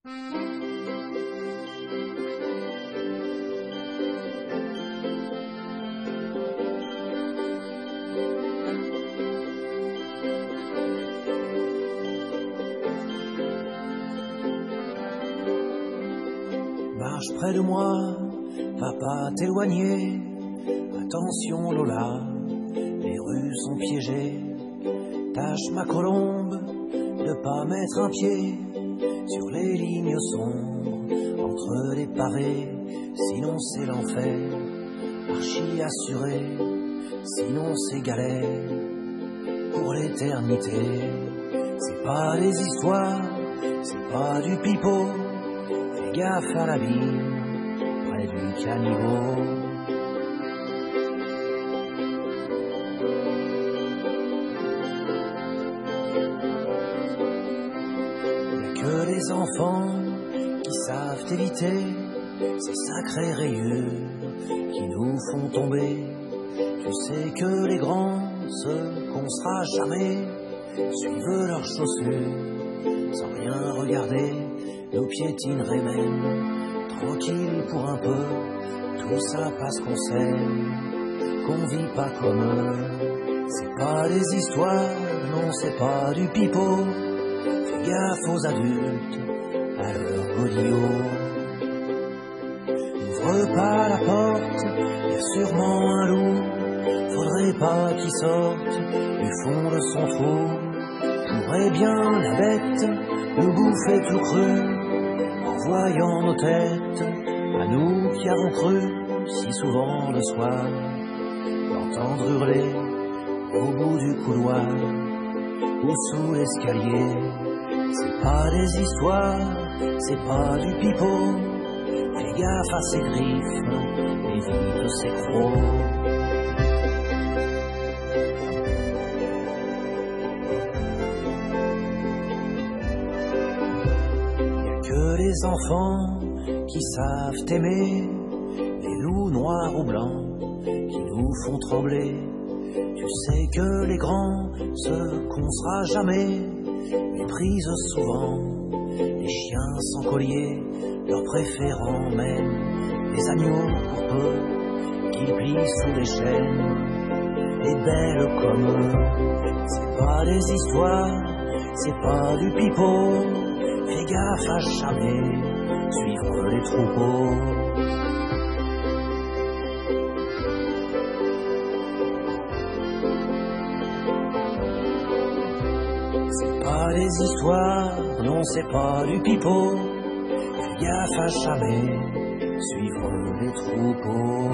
Marche près de moi, va pas t'éloigner. Attention Lola, les rues sont piégées. Tâche ma colombe de pas mettre un pied sur les lignes sombres, entre les pavés, sinon c'est l'enfer. Archi assuré, sinon c'est galère. Pour l'éternité, c'est pas des histoires, c'est pas du pipeau. Fais gaffe à l'abîme, près du caniveau. Y'a que les enfants qui savent éviter ces sacrées rayures qui nous font tomber. Tu sais que les grands, ceux qu'on sera jamais, suivent leurs chaussures sans rien regarder. Nous piétineraient même, tranquille pour un peu. Tout ça parce qu'on s'aime, qu'on vit pas comme eux. C'est pas des histoires, non c'est pas du pipeau. Fais gaffe aux adultes, à leur godillot. N'ouvre pas la porte, y'a sûrement un loup. Faudrait pas qu'il sorte du fond de son trou. Pourrait bien la bête nous bouffer tout cru, en voyant nos têtes, à nous qui avons cru si souvent le soir, d'entendre hurler au bout du couloir ou sous l'escalier. C'est pas des histoires, c'est pas du pipeau. Fais gaffe à ses griffes, évite ses crocs. Les enfants qui savent aimer, les loups noirs ou blancs qui nous font trembler. Tu sais que les grands, ceux qu'on sera jamais, méprisent souvent les chiens sans collier, leur préférant même les agneaux pour peu qu'ils plient sous les chaînes, les belles comme eux. C'est pas des histoires, c'est pas du pipeau. Fais gaffe à jamais suivre les troupeaux. C'est pas des histoires, non c'est pas du pipeau. Fais gaffe à jamais suivre les troupeaux.